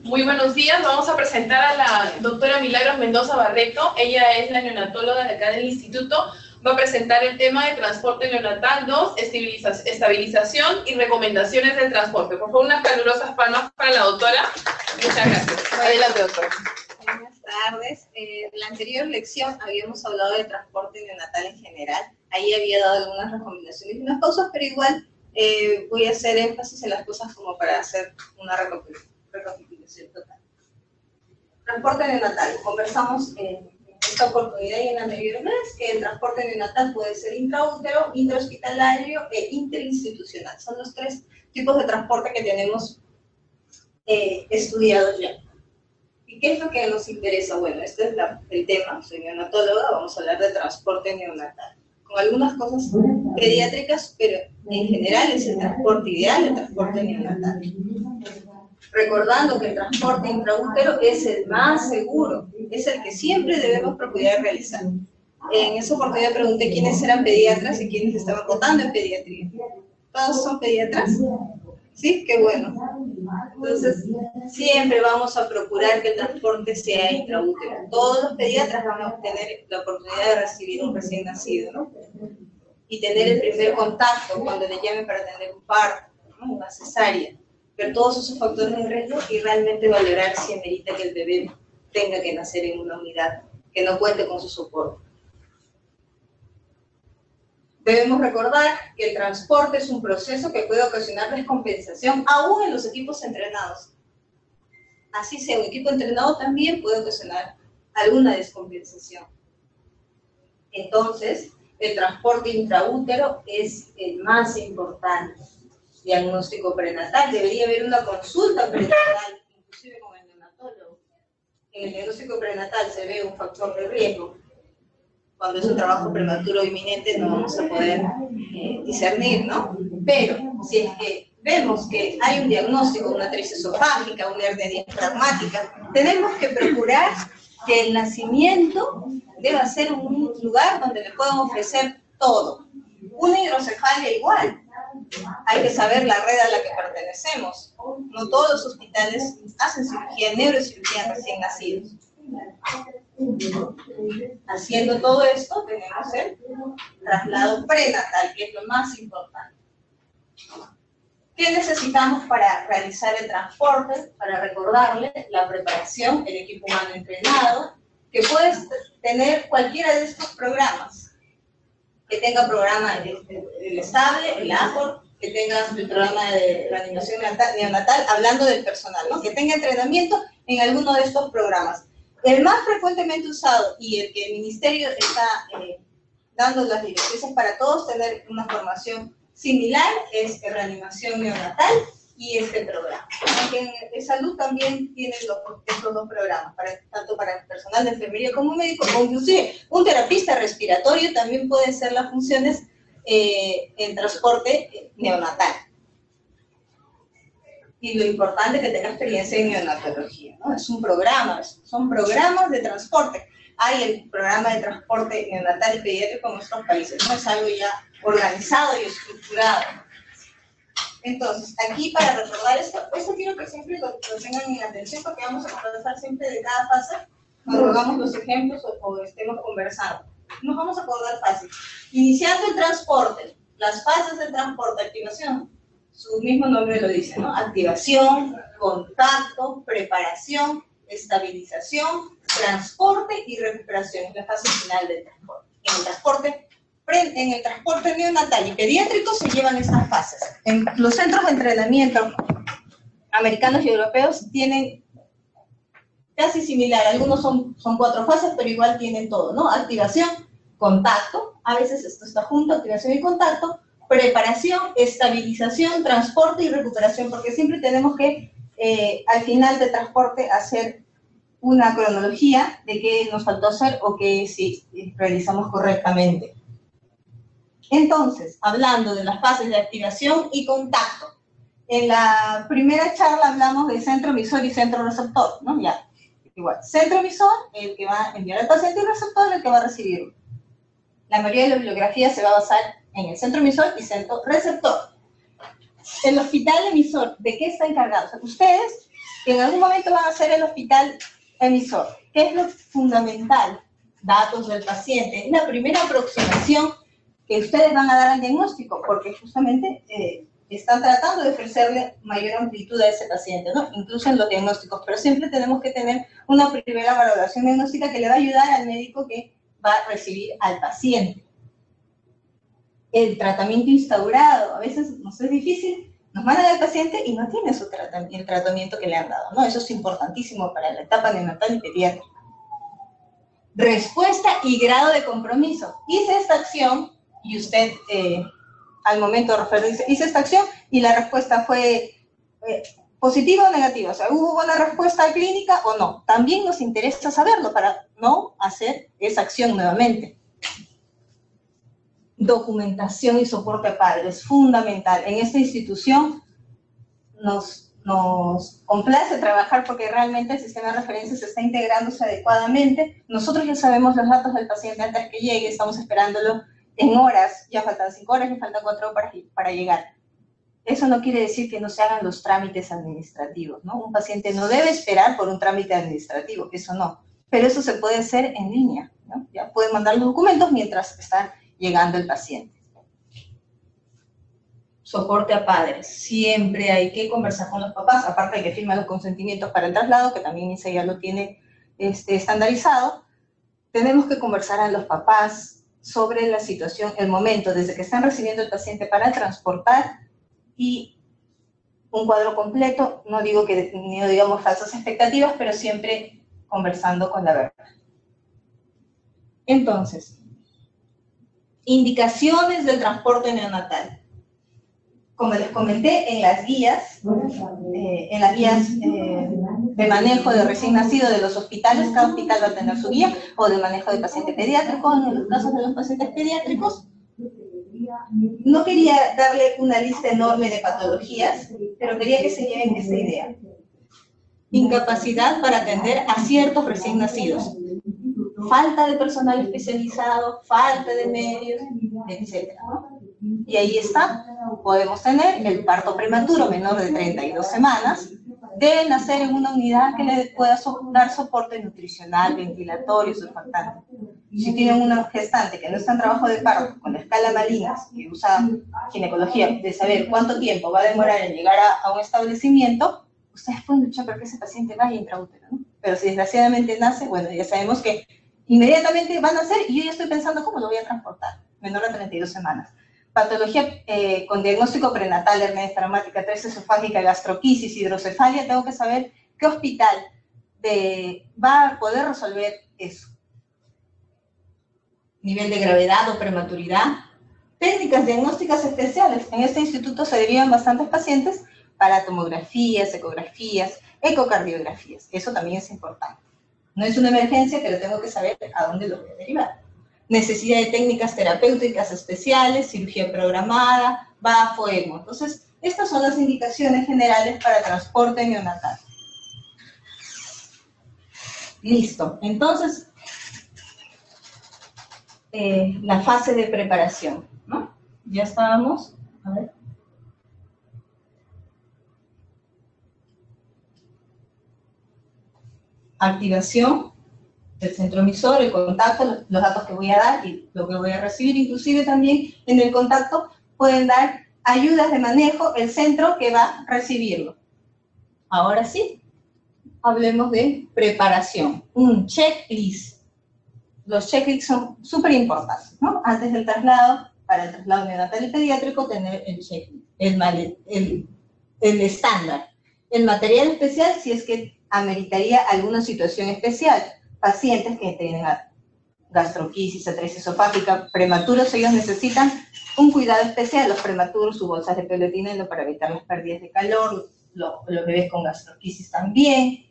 Muy buenos días, vamos a presentar a la doctora Milagros Mendoza Barreto. Ella es la neonatóloga de acá del instituto. Va a presentar el tema de transporte neonatal 2, estabilización y recomendaciones del transporte. Por favor, unas calurosas palmas para la doctora. Muchas gracias. Adelante, doctora. Buenas tardes. En la anterior lección habíamos hablado de transporte neonatal en general. Ahí había dado algunas recomendaciones y unas pausas, pero igual voy a hacer énfasis en las cosas como para hacer una recapitulación total. Transporte neonatal. Conversamos en esta oportunidad y en la anterior vez que el transporte neonatal puede ser intraútero, intrahospitalario e interinstitucional. Son los tres tipos de transporte que tenemos estudiados ya. ¿Y qué es lo que nos interesa? Bueno, este es el tema, soy neonatóloga, vamos a hablar de transporte neonatal. Con algunas cosas pediátricas, pero en general es el transporte ideal, el transporte neonatal. Recordando que el transporte intraútero es el más seguro, es el que siempre debemos procurar realizar. En esa oportunidad pregunté quiénes eran pediatras y quiénes estaban votando en pediatría. ¿Todos son pediatras? ¿Sí? Qué bueno. Entonces, siempre vamos a procurar que el transporte sea intraútero. Todos los pediatras van a tener la oportunidad de recibir un recién nacido, ¿no? Y tener el primer contacto cuando le llamen para tener un parto, ¿no? Una cesárea. Ver todos esos factores de riesgo y realmente valorar si amerita que el bebé tenga que nacer en una unidad, que no cuente con su soporte. Debemos recordar que el transporte es un proceso que puede ocasionar descompensación aún en los equipos entrenados. Así sea, un equipo entrenado también puede ocasionar alguna descompensación. Entonces, el transporte intraútero es el más importante. Diagnóstico prenatal, debería haber una consulta prenatal, inclusive con el neonatólogo. En el diagnóstico prenatal se ve un factor de riesgo. Cuando es un trabajo prematuro o inminente no vamos a poder discernir, ¿no? Pero si es que vemos que hay un diagnóstico de una crisis esofágica, una hernia diafragmática, tenemos que procurar que el nacimiento deba ser un lugar donde le puedan ofrecer todo. Una hidrocefalia igual. Hay que saber la red a la que pertenecemos. No todos los hospitales hacen cirugía, neurocirugía en recién nacidos. Haciendo todo esto, tenemos el traslado prenatal, que es lo más importante. ¿Qué necesitamos para realizar el transporte? Para recordarle la preparación, el equipo humano entrenado, que puede tener cualquiera de estos programas. Que tenga programa el estable, el ACOR, que tenga el programa de reanimación neonatal, hablando del personal, ¿no? Que tenga entrenamiento en alguno de estos programas. El más frecuentemente usado y el que el ministerio está dando las directrices para todos tener una formación similar es reanimación neonatal y este programa. Aunque en salud también tienen estos dos programas, tanto para el personal de enfermería como médico, o inclusive un terapista respiratorio también pueden ser las funciones en transporte neonatal. Y lo importante es que tenga experiencia en neonatología, ¿no? Es un programa, son programas de transporte. Hay el programa de transporte neonatal y pediátrico en nuestros países, no es algo ya organizado y estructurado. Entonces, aquí para recordar esto quiero que siempre lo tengan en atención porque vamos a conversar siempre de cada fase cuando hagamos los ejemplos o estemos conversando. Nos vamos a acordar fácil. Iniciando el transporte, las fases del transporte, activación, su mismo nombre lo dice, ¿no? Activación, contacto, preparación, estabilización, transporte y recuperación. Es la fase final del transporte. En el transporte neonatal y pediátrico se llevan estas fases. En los centros de entrenamiento americanos y europeos tienen casi similar. Algunos son 4 fases, pero igual tienen todo, ¿no? Activación, contacto, a veces esto está junto, activación y contacto, preparación, estabilización, transporte y recuperación, porque siempre tenemos que, al final del transporte, hacer una cronología de qué nos faltó hacer o qué sí realizamos correctamente. Entonces, hablando de las fases de activación y contacto, en la primera charla hablamos de centro emisor y centro receptor, ¿no? Ya, igual, centro emisor, el que va a enviar al paciente, y receptor, el que va a recibirlo. La mayoría de la bibliografía se va a basar en el centro emisor y centro receptor. El hospital emisor, ¿de qué está encargado? O sea, ustedes que en algún momento van a ser el hospital emisor. ¿Qué es lo fundamental? Datos del paciente. Es la primera aproximación que ustedes van a dar al diagnóstico, porque justamente están tratando de ofrecerle mayor amplitud a ese paciente, ¿no? Incluso en los diagnósticos, pero siempre tenemos que tener una primera valoración diagnóstica que le va a ayudar al médico que va a recibir al paciente. El tratamiento instaurado, a veces nos es difícil, nos mandan al paciente y no tiene el tratamiento que le han dado, ¿no? Eso es importantísimo para la etapa neonatal y pediátrica. Respuesta y grado de compromiso. Hice esta acción y usted al momento de referirse, hice esta acción y la respuesta fue positiva o negativa, o sea, ¿hubo buena respuesta clínica o no? También nos interesa saberlo para no hacer esa acción nuevamente. Documentación y soporte a padres, fundamental. En esta institución nos complace trabajar porque realmente el sistema de referencias está integrándose adecuadamente. Nosotros ya sabemos los datos del paciente antes que llegue, estamos esperándolo en horas, ya faltan 5 horas, ya faltan 4 horas para llegar. Eso no quiere decir que no se hagan los trámites administrativos, ¿no? Un paciente no debe esperar por un trámite administrativo, eso no. Pero eso se puede hacer en línea, ¿no? Ya pueden mandar los documentos mientras está llegando el paciente. Soporte a padres. Siempre hay que conversar con los papás, aparte de que firman los consentimientos para el traslado, que también INSA ya lo tiene estandarizado. Tenemos que conversar a los papás sobre la situación, el momento, desde que están recibiendo el paciente para transportar y un cuadro completo, no digo que no digamos falsas expectativas, pero siempre conversando con la verdad. Entonces, indicaciones del transporte neonatal. Como les comenté, en las guías de manejo de recién nacido de los hospitales, cada hospital va a tener su guía, o de manejo de paciente pediátrico, en los casos de los pacientes pediátricos. No quería darle una lista enorme de patologías, pero quería que se lleven esta idea. Incapacidad para atender a ciertos recién nacidos. Falta de personal especializado, falta de medios, etc. Y ahí está, podemos tener el parto prematuro menor de 32 semanas, debe nacer en una unidad que le pueda dar soporte nutricional, ventilatorio, surfactante. Si tienen una gestante que no está en trabajo de parto, con la escala Malinas, que usa ginecología, de saber cuánto tiempo va a demorar en llegar a un establecimiento, ustedes pueden luchar para que ese paciente vaya intraútero, ¿no? Pero si desgraciadamente nace, bueno, ya sabemos que inmediatamente van a nacer y yo ya estoy pensando cómo lo voy a transportar, menor de 32 semanas. Patología con diagnóstico prenatal, hernia traumática, 3 esofágica, gastroquisis, hidrocefalia, tengo que saber qué hospital va a poder resolver eso. Nivel de gravedad o prematuridad. Técnicas diagnósticas especiales. En este instituto se derivan bastantes pacientes para tomografías, ecografías, ecocardiografías. Eso también es importante. No es una emergencia, pero tengo que saber a dónde lo voy a derivar. Necesidad de técnicas terapéuticas especiales, cirugía programada, BAFO, ECMO. Entonces, estas son las indicaciones generales para transporte neonatal. Listo. Entonces, la fase de preparación, ¿no? Ya estábamos, a ver. Activación del centro emisor, el contacto, los datos que voy a dar y lo que voy a recibir. Inclusive también en el contacto pueden dar ayudas de manejo el centro que va a recibirlo. Ahora sí, hablemos de preparación. Un checklist. Los checklists son súper importantes, ¿no? Antes del traslado, para el traslado neonatal y pediátrico, tener el checklist, el estándar. El material especial, si es que ameritaría alguna situación especial. Pacientes que tienen gastroquisis, atresia esofágica, prematuros, ellos necesitan un cuidado especial. Los prematuros, sus bolsas de pelletinelo para evitar las pérdidas de calor, los bebés con gastroquisis también.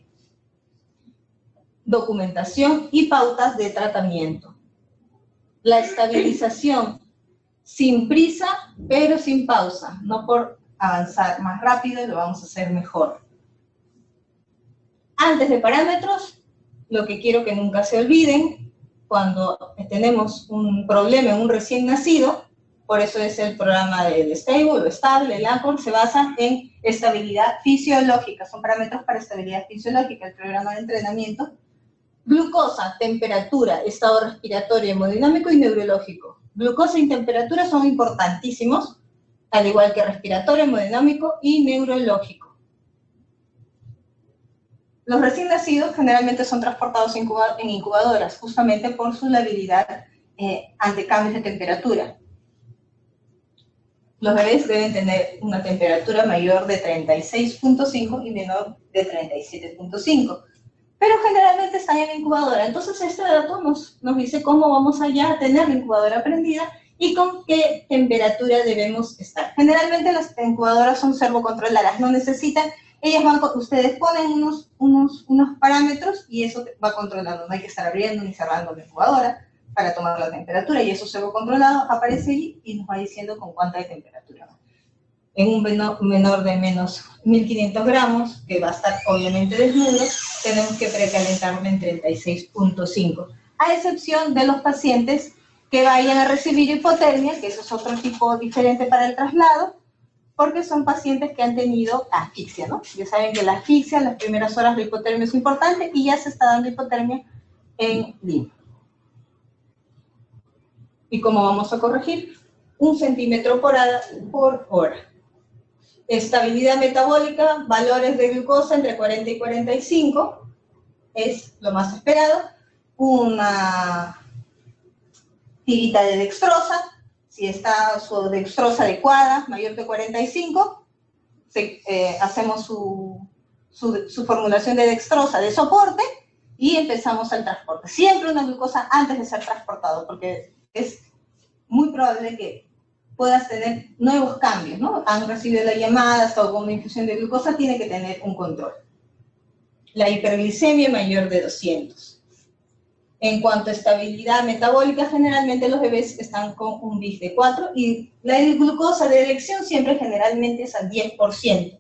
Documentación y pautas de tratamiento. La estabilización, sin prisa, pero sin pausa. No por avanzar más rápido, lo vamos a hacer mejor. Antes de parámetros, lo que quiero que nunca se olviden, cuando tenemos un problema en un recién nacido, Por eso es el programa del Stable o Estable, el ACOR, se basa en estabilidad fisiológica, son parámetros para estabilidad fisiológica, el programa de entrenamiento. Glucosa, temperatura, estado respiratorio, hemodinámico y neurológico. Glucosa y temperatura son importantísimos, al igual que respiratorio, hemodinámico y neurológico. Los recién nacidos generalmente son transportados en incubadoras, justamente por su labilidad ante cambios de temperatura. Los bebés deben tener una temperatura mayor de 36.5 y menor de 37.5. Pero generalmente están en la incubadora. Entonces este dato nos dice cómo vamos allá a tener la incubadora prendida y con qué temperatura debemos estar. Generalmente las incubadoras son servocontroladas, no necesitan, ustedes ponen unos parámetros y eso va controlando. No hay que estar abriendo ni cerrando la incubadora para tomar la temperatura, y eso servocontrolado aparece allí y nos va diciendo con cuánta de temperatura va. En un menor de menos 1500 gramos, que va a estar obviamente desnudo, tenemos que precalentarlo en 36.5, a excepción de los pacientes que vayan a recibir hipotermia, que eso es otro tipo diferente para el traslado, porque son pacientes que han tenido asfixia, ¿no? Ya saben que la asfixia, en las primeras horas de hipotermia es importante, y ya se está dando hipotermia en Lima. ¿Y cómo vamos a corregir? 1 centímetro por hora. Estabilidad metabólica, valores de glucosa entre 40 y 45, es lo más esperado. Una tirita de dextrosa, si está su dextrosa adecuada, mayor de 45, hacemos su formulación de dextrosa de soporte y empezamos el transporte. Siempre una glucosa antes de ser transportado, porque es muy probable que puedas tener nuevos cambios, ¿no? Han recibido la llamada, hasta con una infusión de glucosa, tiene que tener un control. La hiperglicemia mayor de 200. En cuanto a estabilidad metabólica, generalmente los bebés están con un BIS de 4 y la glucosa de elección siempre generalmente es al 10%.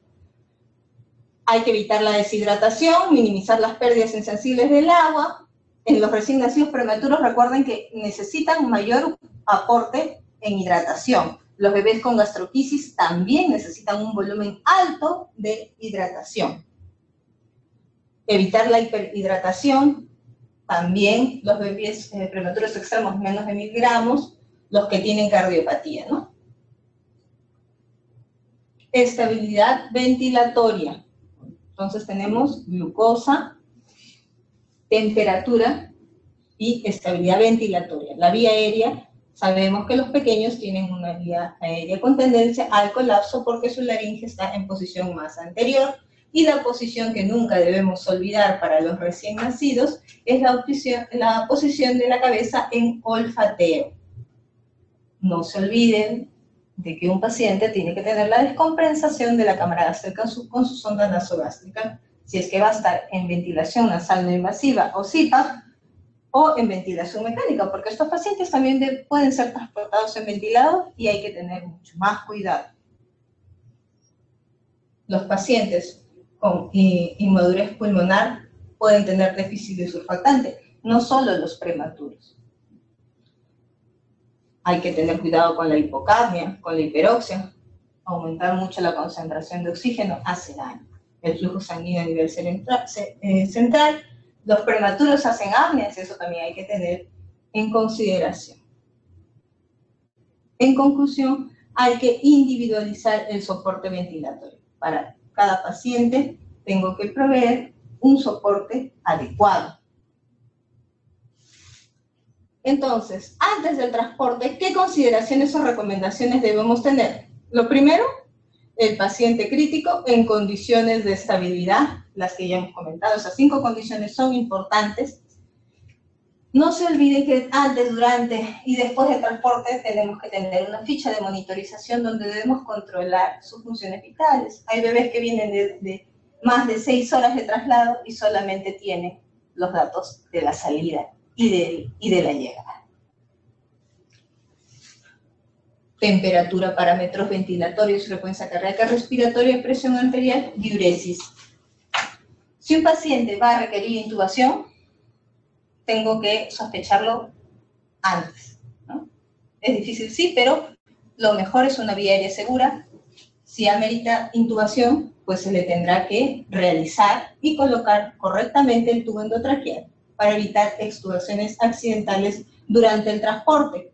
Hay que evitar la deshidratación, minimizar las pérdidas insensibles del agua. En los recién nacidos prematuros, recuerden que necesitan mayor aporte en hidratación. Los bebés con gastroquisis también necesitan un volumen alto de hidratación. Evitar la hiperhidratación, también los bebés prematuros extremos menos de 1000 gramos, los que tienen cardiopatía, ¿no? Estabilidad ventilatoria. Entonces tenemos glucosa, temperatura y estabilidad ventilatoria. La vía aérea, sabemos que los pequeños tienen una vía aérea con tendencia al colapso porque su laringe está en posición más anterior, y la posición que nunca debemos olvidar para los recién nacidos es la posición de la cabeza en olfateo. No se olviden de que un paciente tiene que tener la descompensación de la cámara gástrica con su sonda nasogástrica, si es que va a estar en ventilación nasal no invasiva o CPAP, o en ventilación mecánica, porque estos pacientes también pueden ser transportados en ventilador y hay que tener mucho más cuidado. Los pacientes con inmadurez pulmonar pueden tener déficit de surfactante, no solo los prematuros. Hay que tener cuidado con la hipocapnia, con la hiperoxia. Aumentar mucho la concentración de oxígeno hace daño. El flujo sanguíneo a nivel central. Los prematuros hacen apneas, eso también hay que tener en consideración. En conclusión, hay que individualizar el soporte ventilatorio. Para cada paciente tengo que proveer un soporte adecuado. Entonces, antes del transporte, ¿qué consideraciones o recomendaciones debemos tener? Lo primero, el paciente crítico en condiciones de estabilidad, las que ya hemos comentado. Esas 5 condiciones son importantes. No se olviden que antes, durante y después del transporte tenemos que tener una ficha de monitorización donde debemos controlar sus funciones vitales. Hay bebés que vienen de más de 6 horas de traslado y solamente tienen los datos de la salida y de la llegada. Temperatura, parámetros ventilatorios, frecuencia cardíaca, respiratoria, presión arterial, diuresis. Si un paciente va a requerir intubación, tengo que sospecharlo antes, ¿no? Es difícil, sí, pero lo mejor es una vía aérea segura. Si amerita intubación, pues se le tendrá que realizar y colocar correctamente el tubo endotraqueal para evitar extubaciones accidentales durante el transporte.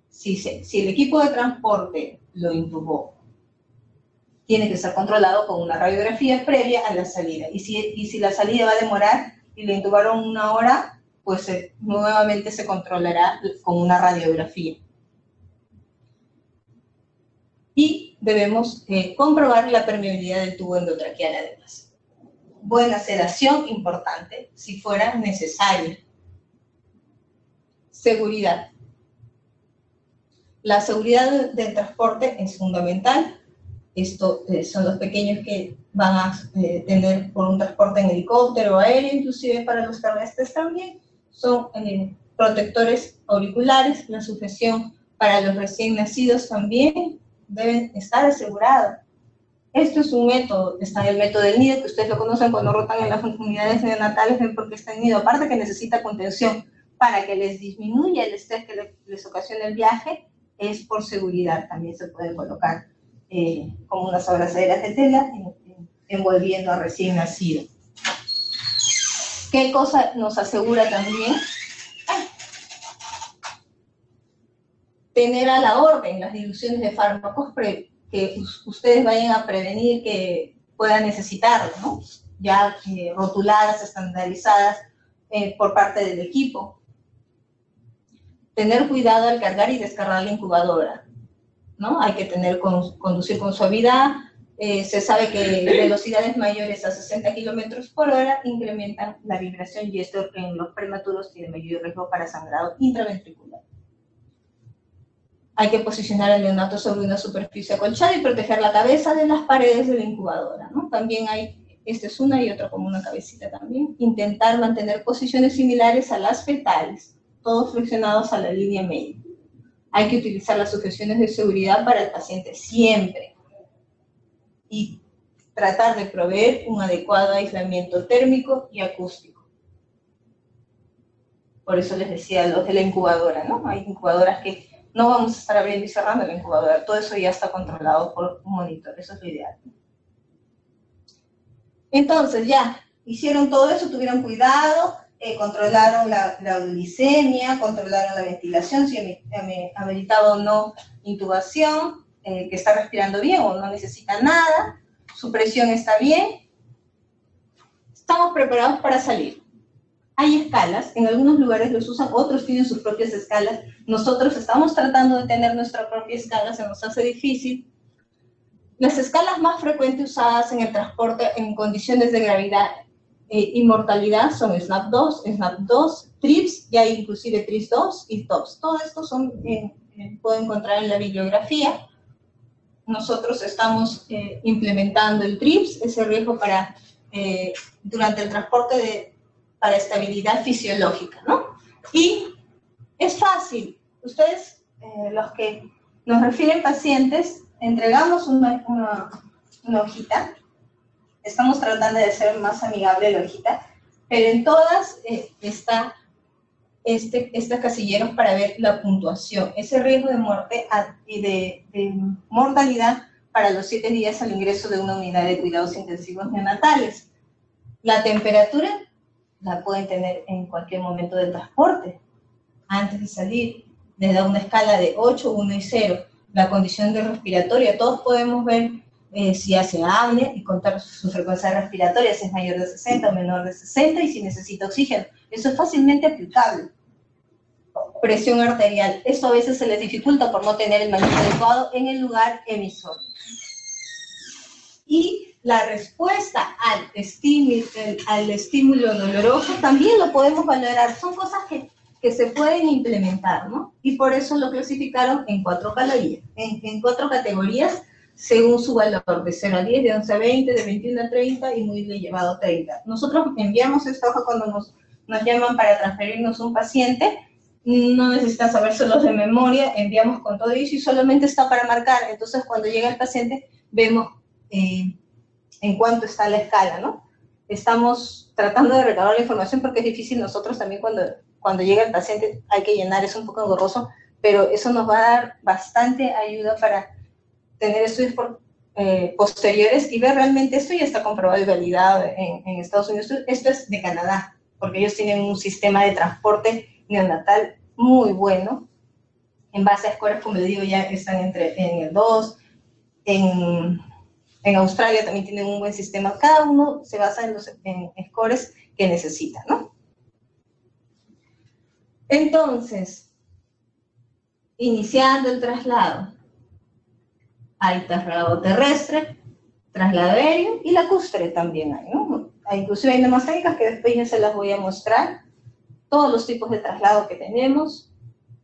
Si el equipo de transporte lo intubó, tiene que ser controlado con una radiografía previa a la salida. Y si la salida va a demorar y le intubaron 1 hora, pues nuevamente se controlará con una radiografía. Y debemos comprobar la permeabilidad del tubo endotraqueal además. Buena sedación, importante, si fuera necesaria. Seguridad. La seguridad del transporte es fundamental. Esto son los pequeños que van a tener por un transporte en helicóptero o aéreo, inclusive para los terrestres también. Son protectores auriculares, la sujeción para los recién nacidos también deben estar asegurados. Esto es un método, está el método del nido, que ustedes lo conocen cuando rotan en las unidades neonatales, ven por qué está el nido. Aparte que necesita contención para que les disminuya el estrés que les ocasiona el viaje, es por seguridad. También se pueden colocar como unas abrazaderas de tela envolviendo a recién nacido. ¿Qué cosa nos asegura también? Tener a la orden las diluciones de fármacos que ustedes vayan a prevenir que puedan necesitarlo, ¿no? Ya rotuladas, estandarizadas por parte del equipo. Tener cuidado al cargar y descargar la incubadora, ¿no? Hay que conducir con suavidad. Se sabe que velocidades mayores a 60 km/h incrementan la vibración y esto en los prematuros tiene mayor riesgo para sangrado intraventricular. Hay que posicionar al neonato sobre una superficie acolchada y proteger la cabeza de las paredes de la incubadora, ¿no? También esta es una y otra como una cabecita también. Intentar mantener posiciones similares a las fetales, todos flexionados a la línea media. Hay que utilizar las sujeciones de seguridad para el paciente siempre. Y tratar de proveer un adecuado aislamiento térmico y acústico. Por eso les decía los de la incubadora, ¿no? Hay incubadoras que no vamos a estar abriendo y cerrando la incubadora. Todo eso ya está controlado por un monitor. Eso es lo ideal. Entonces, ya hicieron todo eso, tuvieron cuidado, controlaron la glicemia, controlaron la ventilación, si ameritaba o no intubación, que está respirando bien o no necesita nada, su presión está bien. Estamos preparados para salir. Hay escalas, en algunos lugares los usan, otros tienen sus propias escalas. Nosotros estamos tratando de tener nuestra propia escala, se nos hace difícil. Las escalas más frecuentes usadas en el transporte en condiciones de gravedad y mortalidad son SNAP-2, TRIPS, y hay inclusive TRIPS-2 y TOPS. Todo esto pueden encontrar en la bibliografía. Nosotros estamos implementando el TRIPS, ese riesgo durante el transporte para estabilidad fisiológica, ¿no? Y es fácil. Ustedes, los que nos refieren pacientes, entregamos una hojita. Estamos tratando de hacer más amigable la hojita, pero en todas está estos casilleros para ver la puntuación, ese riesgo de muerte y de mortalidad para los 7 días al ingreso de una unidad de cuidados intensivos neonatales. La temperatura la pueden tener en cualquier momento del transporte. Antes de salir, les da una escala de 8, 1 y 0. La condición de respiratoria, todos podemos ver si hace apnea y contar su frecuencia respiratoria, si es mayor de 60 o menor de 60 y si necesita oxígeno. Eso es fácilmente aplicable. Presión arterial, esto a veces se les dificulta por no tener el manejo adecuado en el lugar emisor. Y la respuesta al estímulo doloroso también lo podemos valorar. Son cosas que se pueden implementar, ¿no? Y por eso lo clasificaron en 4 calorías, en 4 categorías según su valor, de 0 a 10, de 11 a 20, de 21 a 30 y muy elevado a 30. Nosotros enviamos esta hoja cuando nos llaman para transferirnos un paciente, no necesitan sabérselos de memoria, enviamos con todo eso y solamente está para marcar. Entonces cuando llega el paciente vemos en cuánto está la escala, ¿no? Estamos tratando de recabar la información porque es difícil. Nosotros también cuando llega el paciente hay que llenar, es un poco engorroso, pero eso nos va a dar bastante ayuda para tener estudios posteriores y ver realmente esto ya está comprobado y validado en Estados Unidos. Esto es de Canadá, porque ellos tienen un sistema de transporte neonatal muy bueno. En base a scores, como les digo, ya están en el 2. En Australia también tienen un buen sistema. Cada uno se basa en scores que necesita, ¿no? Entonces, iniciando el traslado, hay traslado terrestre, traslado aéreo y lacustre también hay, ¿no? Inclusive hay normas técnicas que después ya se las voy a mostrar, todos los tipos de traslado que tenemos,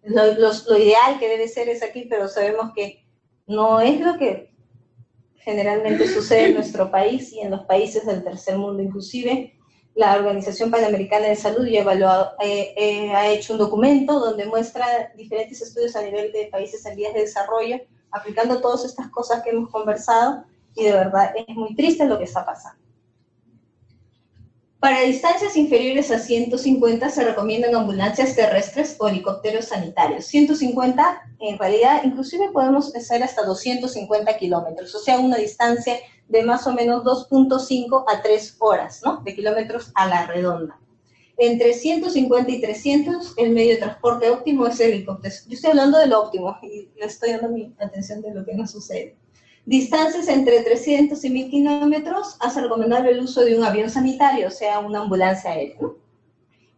lo ideal que debe ser es aquí, pero sabemos que no es lo que generalmente sucede en nuestro país y en los países del tercer mundo. Inclusive la Organización Panamericana de Salud ya ha hecho un documento donde muestra diferentes estudios a nivel de países en vías de desarrollo, aplicando todas estas cosas que hemos conversado, y de verdad es muy triste lo que está pasando. Para distancias inferiores a 150 se recomiendan ambulancias terrestres o helicópteros sanitarios. 150, en realidad, inclusive podemos hacer hasta 250 kilómetros, o sea, una distancia de más o menos 2.5 a 3 horas, ¿no? De kilómetros a la redonda. Entre 150 y 300, el medio de transporte óptimo es el helicóptero. Yo estoy hablando del óptimo y le estoy dando mi atención de lo que no sucede. Distancias entre 300 y 1000 kilómetros, hace recomendable el uso de un avión sanitario, o sea, una ambulancia aérea, ¿no?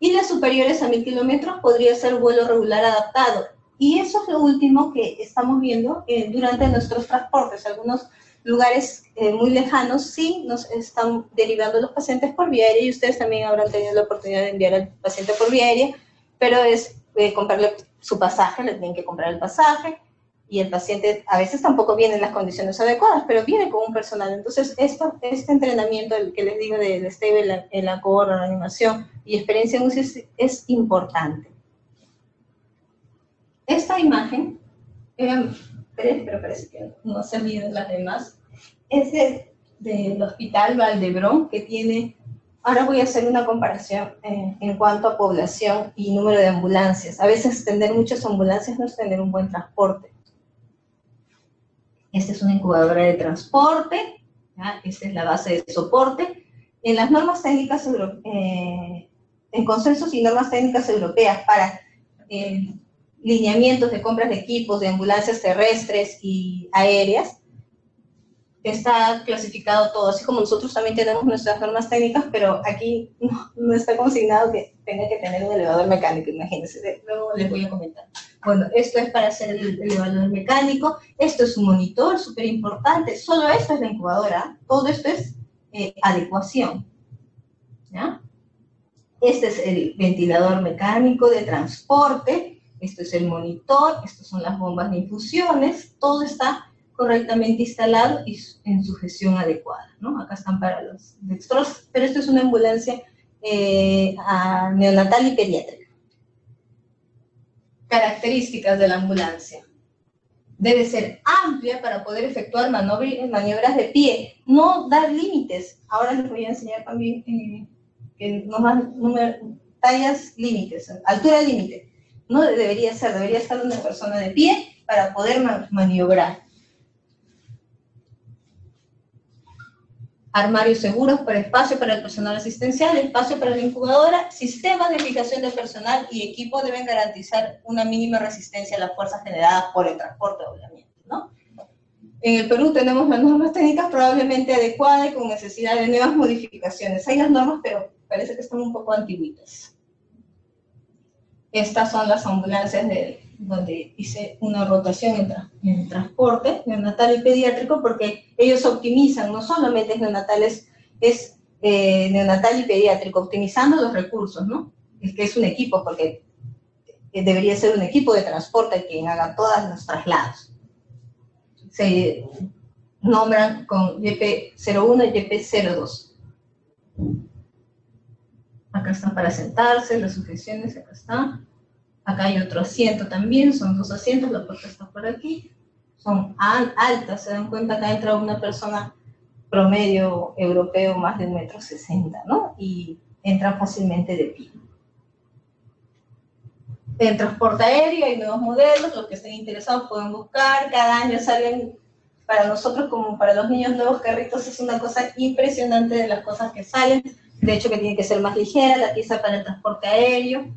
Y las superiores a 1000 kilómetros podría ser vuelo regular adaptado. Y eso es lo último que estamos viendo durante nuestros transportes. Algunos lugares muy lejanos sí nos están derivando los pacientes por vía aérea, y ustedes también habrán tenido la oportunidad de enviar al paciente por vía aérea, pero es comprarle su pasaje, le tienen que comprar el pasaje, y el paciente a veces tampoco viene en las condiciones adecuadas, pero viene con un personal. Entonces, este entrenamiento, el que les digo de STABLE, en la cohorra, la animación y experiencia en UCI es importante. Esta imagen, pero parece que no se olviden las demás, es del Hospital Valdebrón, que tiene, ahora voy a hacer una comparación en cuanto a población y número de ambulancias. A veces tener muchas ambulancias no es tener un buen transporte. Esta es una incubadora de transporte, ¿ya? Esta es la base de soporte. En las normas técnicas, en consensos y normas técnicas europeas para lineamientos de compras de equipos de ambulancias terrestres y aéreas, está clasificado todo, así como nosotros también tenemos nuestras normas técnicas, pero aquí no está consignado que tenga que tener un elevador mecánico, imagínense, luego les voy a comentar. Bueno, esto es para hacer el elevador mecánico, esto es un monitor súper importante, solo esto es la incubadora, todo esto es adecuación, ¿ya? Este es el ventilador mecánico de transporte, esto es el monitor, estas son las bombas de infusiones, todo está correctamente instalado y en sujeción adecuada, ¿no? Acá están para los dextros, pero esto es una ambulancia neonatal y pediátrica. Características de la ambulancia. Debe ser amplia para poder efectuar maniobras de pie, no dar límites. Ahora les voy a enseñar también que nos dan tallas límites, altura límite. No debería estar una persona de pie para poder maniobrar. Armarios seguros para espacio para el personal asistencial, espacio para la incubadora, sistemas de fijación de personal y equipo deben garantizar una mínima resistencia a las fuerzas generadas por el transporte, obviamente, ¿no? En el Perú tenemos las normas técnicas probablemente adecuadas y con necesidad de nuevas modificaciones. Hay las normas, pero parece que están un poco antiguitas. Estas son las ambulancias donde hice una rotación en transporte neonatal y pediátrico, porque ellos optimizan, no solamente es neonatal, es neonatal y pediátrico, optimizando los recursos, ¿no? Es que es un equipo, porque debería ser un equipo de transporte quien haga todos los traslados. Se nombran con YP01 y YP02. Acá están para sentarse, las sujeciones, acá están. Acá hay otro asiento también, son 2 asientos, la puerta está por aquí. Son altas, se dan cuenta, acá entra una persona promedio europeo más de 1,60 m, ¿no? Y entra fácilmente de pie. En transporte aéreo hay nuevos modelos, los que estén interesados pueden buscar, cada año salen, para nosotros como para los niños, nuevos carritos. Es una cosa impresionante de las cosas que salen, de hecho que tiene que ser más ligera, la pieza para el transporte aéreo,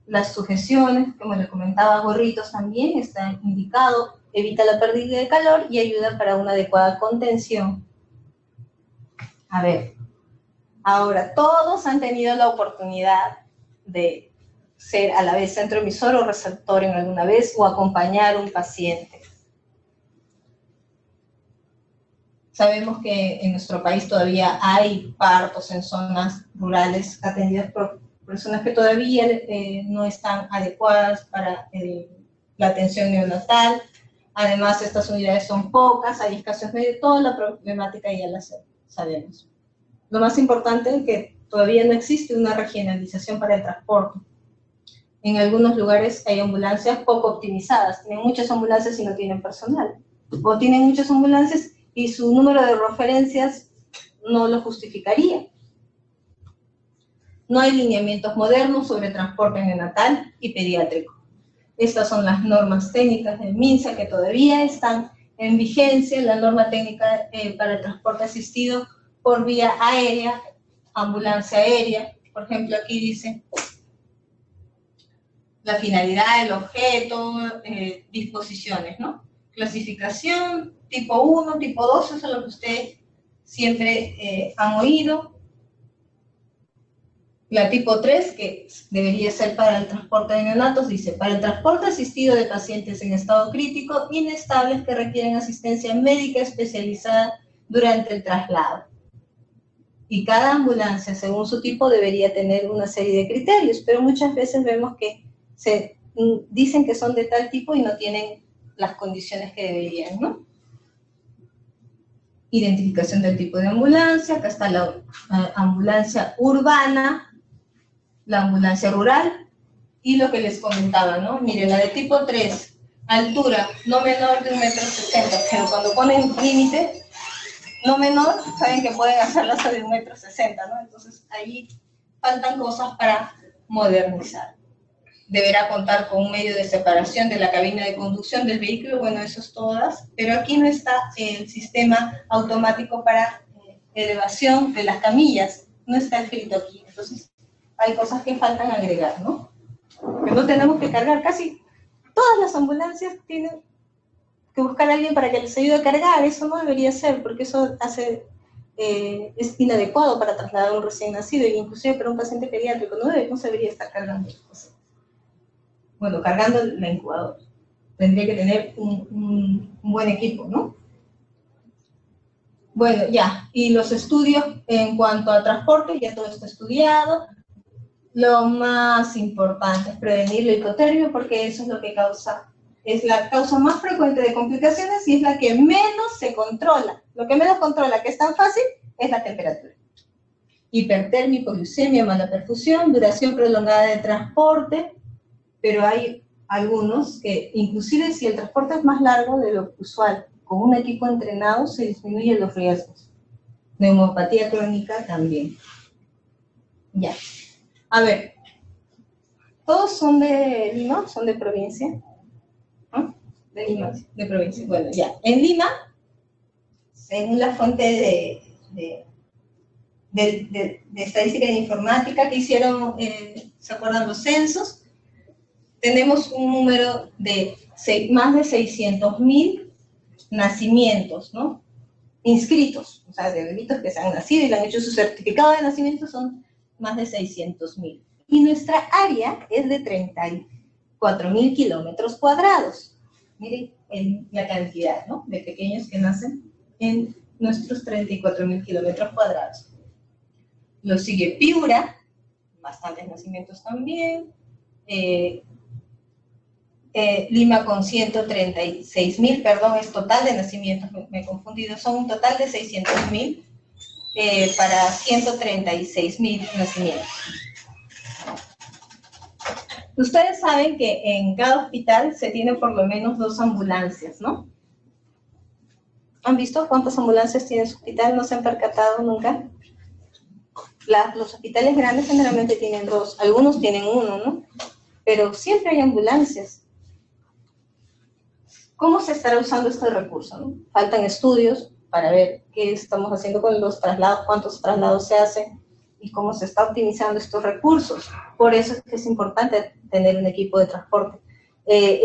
las sujeciones, como le comentaba, gorritos también, está indicado, evita la pérdida de calor y ayuda para una adecuada contención. A ver, ahora todos han tenido la oportunidad de ser a la vez centro emisor o receptor en alguna vez, o acompañar a un paciente. Sabemos que en nuestro país todavía hay partos en zonas rurales atendidas por personas que todavía no están adecuadas para la atención neonatal. Además, estas unidades son pocas, hay escasos medios, toda la problemática ya la sabemos. Lo más importante es que todavía no existe una regionalización para el transporte. En algunos lugares hay ambulancias poco optimizadas, tienen muchas ambulancias y no tienen personal, o tienen muchas ambulancias y su número de referencias no lo justificaría. No hay lineamientos modernos sobre transporte neonatal y pediátrico. Estas son las normas técnicas del MINSA que todavía están en vigencia, la norma técnica para el transporte asistido por vía aérea, ambulancia aérea, por ejemplo aquí dice la finalidad, el objeto, disposiciones, ¿no? Clasificación, tipo 1, tipo 2, eso es lo que ustedes siempre han oído. La tipo 3, que debería ser para el transporte de neonatos, dice, para el transporte asistido de pacientes en estado crítico, inestables que requieren asistencia médica especializada durante el traslado. Y cada ambulancia, según su tipo, debería tener una serie de criterios, pero muchas veces vemos que se dicen que son de tal tipo y no tienen las condiciones que deberían, ¿no? Identificación del tipo de ambulancia, acá está la ambulancia urbana, la ambulancia rural, y lo que les comentaba, ¿no? Miren, la de tipo 3, altura no menor de 1,60 m, pero cuando ponen límite, no menor, saben que pueden hacerlo hasta de 1,60 m, ¿no? Entonces, ahí faltan cosas para modernizar. Deberá contar con un medio de separación de la cabina de conducción del vehículo, bueno, eso es todas, pero aquí no está el sistema automático para elevación de las camillas, no está escrito aquí, entonces hay cosas que faltan agregar, ¿no? Porque no tenemos que cargar, casi todas las ambulancias tienen que buscar a alguien para que les ayude a cargar, eso no debería ser, porque eso es inadecuado para trasladar a un recién nacido, e inclusive para un paciente pediátrico, no se debería estar cargando. Bueno, cargando la incubadora. Tendría que tener un buen equipo, ¿no? Bueno, ya, y los estudios en cuanto al transporte, ya todo está estudiado. Lo más importante es prevenir la hipotermia, porque eso es lo que es la causa más frecuente de complicaciones y es la que menos se controla. Lo que menos controla, que es tan fácil, es la temperatura. Hipertermia, hipoglucemia, mala perfusión, duración prolongada de transporte, pero hay algunos que, inclusive si el transporte es más largo de lo usual, con un equipo entrenado se disminuyen los riesgos. Neumopatía crónica también. Ya. A ver, todos son de Lima, son de provincia. ¿No? De Lima, de provincia. Bueno, ya. En Lima, según la fuente de estadística e informática que hicieron, ¿se acuerdan los censos? Tenemos un número de más de 600.000 nacimientos, ¿no? Inscritos, o sea, de bebitos que se han nacido y le han hecho su certificado de nacimiento, son más de 600.000. Y nuestra área es de 34.000 kilómetros cuadrados. Miren la cantidad, ¿no?, de pequeños que nacen en nuestros 34.000 kilómetros cuadrados. Lo sigue Piura, bastantes nacimientos también. Lima con 136.000, perdón, es total de nacimientos, me he confundido, son un total de 600.000 para 136.000 nacimientos. Ustedes saben que en cada hospital se tiene por lo menos 2 ambulancias, ¿no? ¿Han visto cuántas ambulancias tiene su hospital? ¿No se han percatado nunca? Los hospitales grandes generalmente tienen 2, algunos tienen 1, ¿no? pero siempre hay ambulancias. ¿Cómo se estará usando este recurso, no? Faltan estudios para ver qué estamos haciendo con los traslados, cuántos traslados se hacen y cómo se está optimizando estos recursos. Por eso es que es importante tener un equipo de transporte.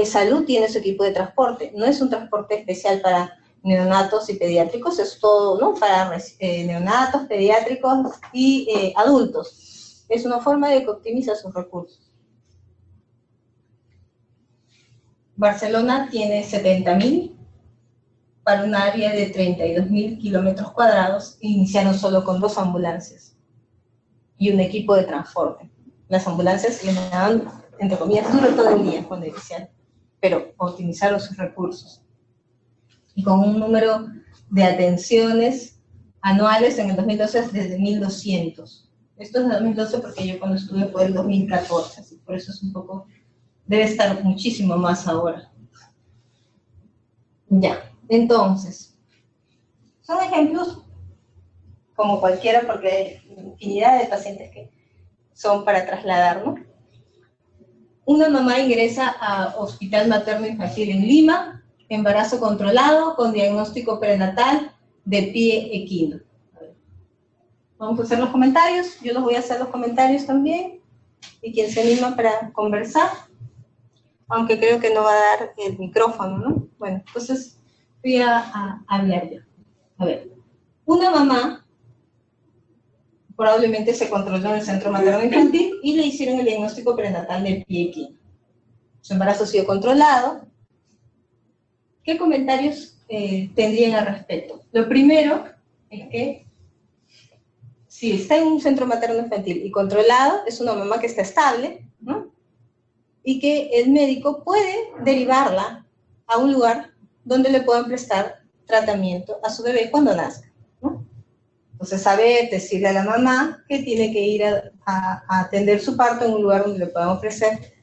Salud tiene su equipo de transporte, no es un transporte especial para neonatos y pediátricos, es todo, ¿no? Para neonatos, pediátricos y adultos. Es una forma de que optimiza sus recursos. Barcelona tiene 70.000 para un área de 32.000 kilómetros cuadrados e iniciaron solo con 2 ambulancias y un equipo de transporte. Las ambulancias les daban, entre comillas, duro todo el día cuando iniciaron, pero optimizaron sus recursos. Y con un número de atenciones anuales en el 2012 es de 1.200. Esto es de 2012 porque yo cuando estuve fue el 2014, así por eso es un poco, debe estar muchísimo más ahora. Ya, entonces, son ejemplos como cualquiera porque hay infinidad de pacientes que son para trasladar, ¿no? Una mamá ingresa a Hospital Materno Infantil en Lima, embarazo controlado con diagnóstico prenatal de pie equino. Vamos a hacer los comentarios, yo los voy a hacer los comentarios también, y quien se anima para conversar, aunque creo que no va a dar el micrófono, ¿no? Bueno, entonces voy a hablar yo. A ver, una mamá probablemente se controló en el centro materno infantil y le hicieron el diagnóstico prenatal del pie equino. Su embarazo ha sido controlado. ¿Qué comentarios tendrían al respecto? Lo primero es que si está en un centro materno infantil y controlado, es una mamá que está estable, ¿no? Y que el médico puede derivarla a un lugar donde le puedan prestar tratamiento a su bebé cuando nazca, ¿no? Entonces, saber, decirle a la mamá que tiene que ir a atender su parto en un lugar donde le puedan ofrecer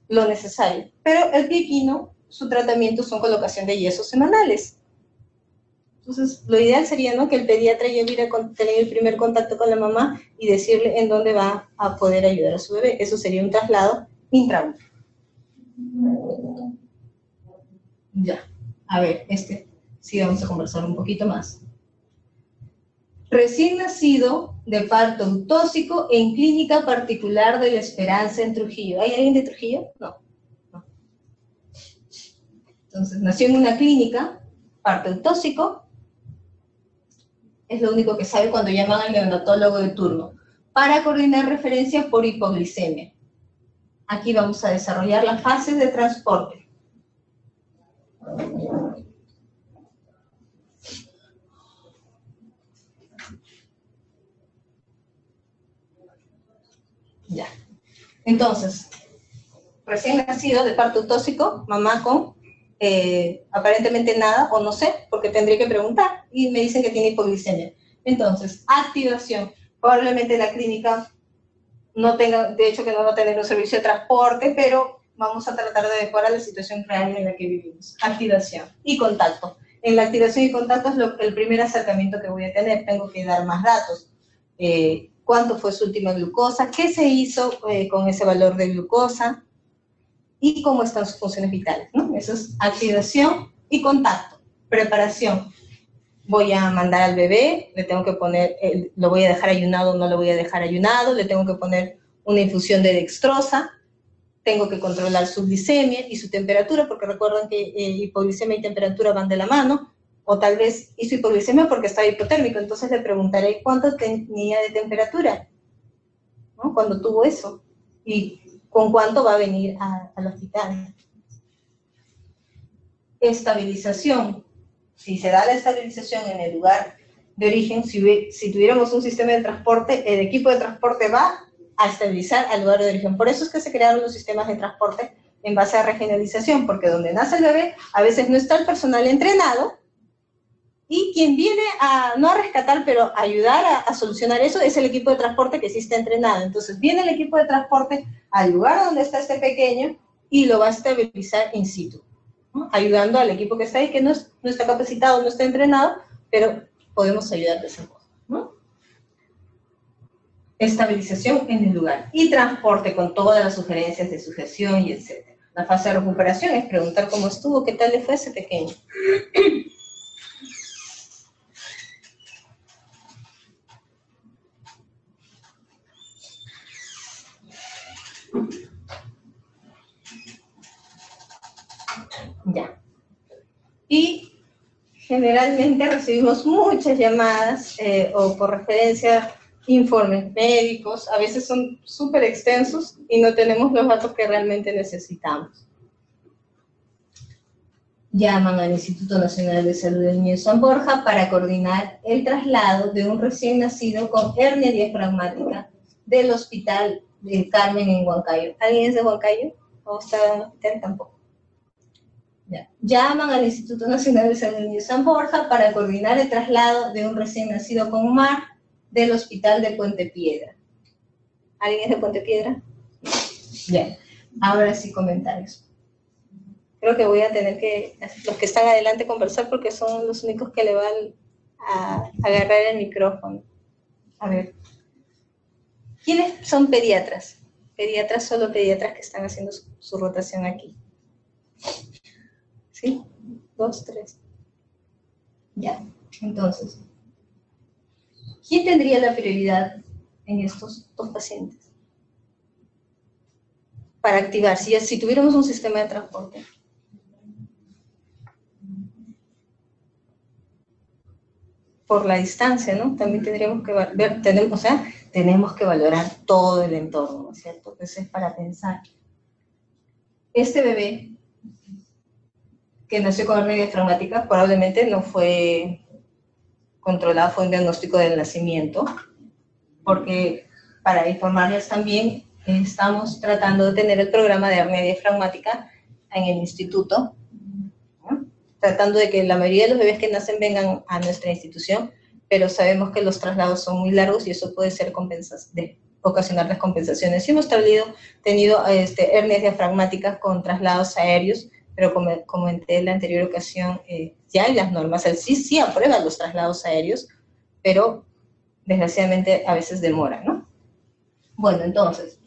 lo necesario. Pero el pie equino, su tratamiento son colocación de yesos semanales. Entonces, lo ideal sería, ¿no?, que el pediatra ya hubiera tenido el primer contacto con la mamá y decirle en dónde va a poder ayudar a su bebé. Eso sería un traslado intraútero. Ya, a ver, sí vamos a conversar un poquito más. Recién nacido de parto eutóxico en clínica particular de La Esperanza en Trujillo. ¿Hay alguien de Trujillo? No. Entonces, nació en una clínica, parto eutóxico, es lo único que sabe cuando llaman al neonatólogo de turno, para coordinar referencias por hipoglicemia. Aquí vamos a desarrollar las fases de transporte. Ya. Entonces, recién nacido de parto eutóxico, mamá con aparentemente nada, o no sé, porque tendría que preguntar, y me dicen que tiene hipoglicemia. Entonces, activación. Probablemente la clínica no tenga, de hecho que no va a tener un servicio de transporte, pero vamos a tratar de adecuar a la situación real en la que vivimos. Activación y contacto. En la activación y contacto es el primer acercamiento que voy a tener. Tengo que dar más datos. Cuánto fue su última glucosa, qué se hizo con ese valor de glucosa y cómo están sus funciones vitales, ¿no? Eso es activación y contacto. Preparación. Voy a mandar al bebé, le tengo que poner, lo voy a dejar ayunado o no lo voy a dejar ayunado, le tengo que poner una infusión de dextrosa, tengo que controlar su glicemia y su temperatura, porque recuerden que hipoglicemia y temperatura van de la mano, o tal vez hizo hipoglicemia porque estaba hipotérmico, entonces le preguntaré cuánto tenía de temperatura, ¿no?, cuando tuvo eso, y con cuánto va a venir al hospital. Estabilización. Si se da la estabilización en el lugar de origen, si tuviéramos un sistema de transporte, el equipo de transporte va a estabilizar al lugar de origen. Por eso es que se crearon los sistemas de transporte en base a regionalización, porque donde nace el bebé, a veces no está el personal entrenado, y quien viene no a rescatar, pero a ayudar a solucionar eso, es el equipo de transporte que sí está entrenado. Entonces viene el equipo de transporte al lugar donde está este pequeño y lo va a estabilizar in situ, ¿no?, ayudando al equipo que está ahí, que no está capacitado, no está entrenado, pero podemos ayudar de esa forma, ¿no? estabilización en el lugar y transporte con todas las sugerencias de sujeción y etc. La fase de recuperación es preguntar cómo estuvo, qué tal le fue a ese pequeño. Ya. Y generalmente recibimos muchas llamadas o por referencia informes médicos, a veces son súper extensos y no tenemos los datos que realmente necesitamos. Llaman al Instituto Nacional de Salud del Niño San Borja para coordinar el traslado de un recién nacido con hernia diafragmática del Hospital de Carmen en Huancayo. ¿Alguien es de Huancayo? ¿O está en el hospital? Tampoco. Ya. Llaman al Instituto Nacional de Salud del Niño San Borja para coordinar el traslado de un recién nacido con MAR del Hospital de Puente Piedra. ¿Alguien es de Puente Piedra? Ya. Ahora sí, comentarios. Creo que voy a tener que, los que están adelante, conversar porque son los únicos que le van a agarrar el micrófono. A ver. ¿Quiénes son pediatras? Pediatras, solo pediatras que están haciendo su rotación aquí. ¿Sí? 2, 3. Ya, entonces, ¿quién tendría la prioridad en estos dos pacientes? Para activar, si tuviéramos un sistema de transporte. Por la distancia, ¿no? También tendríamos que ver, tenemos que valorar todo el entorno, ¿no es cierto? Eso es para pensar. Este bebé que nació con hernia diafragmática probablemente no fue controlado, fue un diagnóstico del nacimiento, porque para informarles también, estamos tratando de tener el programa de hernia diafragmática en el instituto, ¿no? Tratando de que la mayoría de los bebés que nacen vengan a nuestra institución, pero sabemos que los traslados son muy largos y eso puede ser ocasionar descompensaciones. Sí hemos tenido hernias diafragmáticas con traslados aéreos, pero como comenté en la anterior ocasión, ya hay las normas, el sí aprueba los traslados aéreos, pero desgraciadamente a veces demora, ¿no? Bueno, entonces,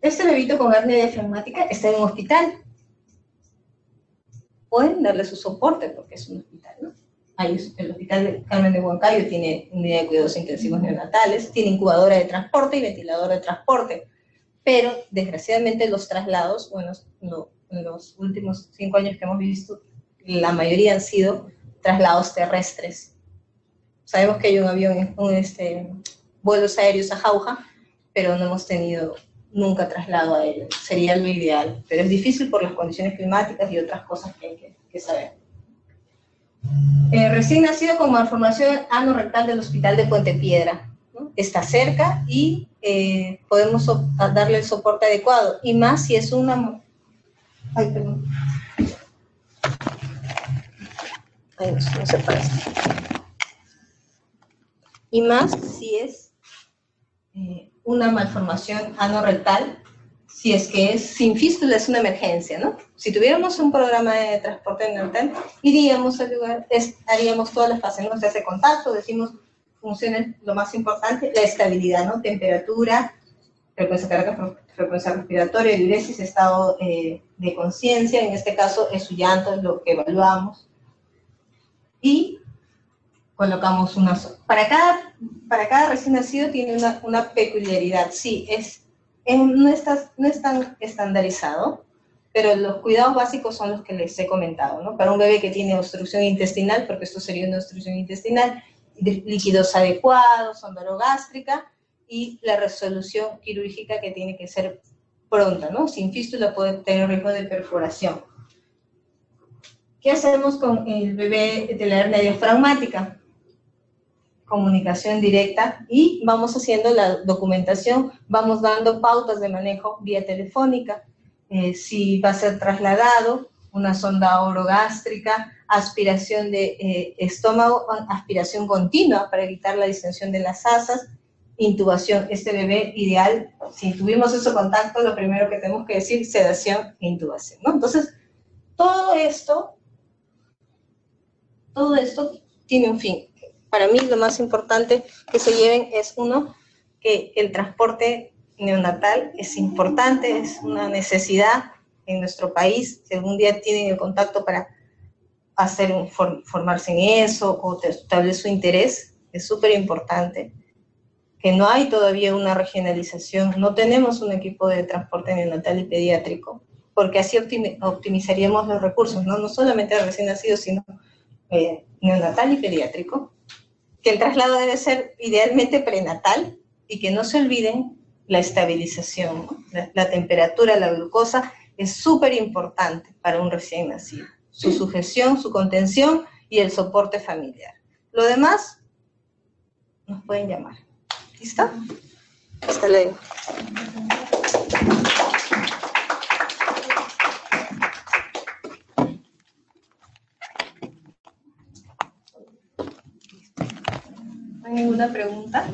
este bebito con hernia diafragmática está en un hospital. Pueden darle su soporte porque es un hospital, ¿no? El Hospital de Carmen de Huancayo tiene unidad de cuidados intensivos neonatales, tiene incubadora de transporte y ventilador de transporte, pero desgraciadamente los traslados, bueno, en los últimos 5 años que hemos visto, la mayoría han sido traslados terrestres. Sabemos que hay un avión, vuelos aéreos a Jauja, pero no hemos tenido nunca traslado aéreo. Sería lo ideal, pero es difícil por las condiciones climáticas y otras cosas que hay que saber. Recién nacido con malformación anorrectal del Hospital de Puente Piedra, ¿no? Está cerca y podemos darle el soporte adecuado, y más si es una... Ay, perdón. Ay, no se parece. Y más si es una malformación anorrectal, si es que es sin fístula, es una emergencia, ¿no? Si tuviéramos un programa de transporte neonatal, iríamos al lugar, haríamos todas las fases, ¿no? Se hace contacto, decimos funciones, lo más importante, la estabilidad, ¿no? Temperatura, frecuencia cardíaca, frecuencia respiratoria, diuresis, estado de conciencia, en este caso es su llanto, es lo que evaluamos. Y colocamos una... Para cada recién nacido tiene una peculiaridad, sí, no es tan estandarizado, pero los cuidados básicos son los que les he comentado, ¿no? Para un bebé que tiene obstrucción intestinal, porque esto sería una obstrucción intestinal, líquidos adecuados, sonda orogástrica, y la resolución quirúrgica que tiene que ser pronta, ¿no? Sin fístula puede tener riesgo de perforación. ¿Qué hacemos con el bebé de la hernia diafragmática? Comunicación directa, y vamos haciendo la documentación, vamos dando pautas de manejo vía telefónica, si va a ser trasladado, una sonda orogástrica, aspiración de estómago, aspiración continua para evitar la distensión de las asas, intubación. Este bebé ideal, si tuvimos ese contacto, lo primero que tenemos que decir, sedación e intubación, ¿no? Entonces, todo esto tiene un fin. Para mí lo más importante que se lleven es, uno, que el transporte neonatal es importante, es una necesidad en nuestro país. Si algún día tienen el contacto para formarse en eso o tal vez su interés, es súper importante. Que no hay todavía una regionalización, no tenemos un equipo de transporte neonatal y pediátrico, porque así optimizaríamos los recursos, no solamente de recién nacidos, sino neonatal y pediátrico, que el traslado debe ser idealmente prenatal y que no se olviden la estabilización, ¿no? La temperatura, la glucosa es súper importante para un recién nacido, su sujeción, su contención y el soporte familiar. Lo demás nos pueden llamar. ¿Listo? Hasta luego. ¿No hay ninguna pregunta?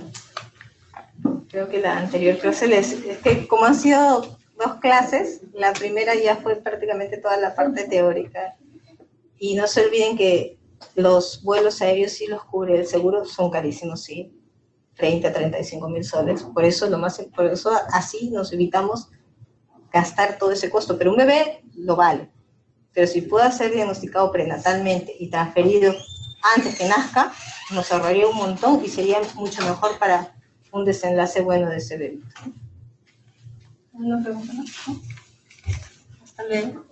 Creo que la anterior clase es que como han sido 2 clases, la primera ya fue prácticamente toda la parte teórica. Y no se olviden que los vuelos aéreos sí los cubre el seguro, son carísimos, sí. 30 a 35 mil soles, por eso así nos evitamos gastar todo ese costo, pero un bebé lo vale, pero si pueda ser diagnosticado prenatalmente y transferido antes que nazca, nos ahorraría un montón y sería mucho mejor para un desenlace bueno de ese bebé. ¿Una pregunta más? Hasta luego.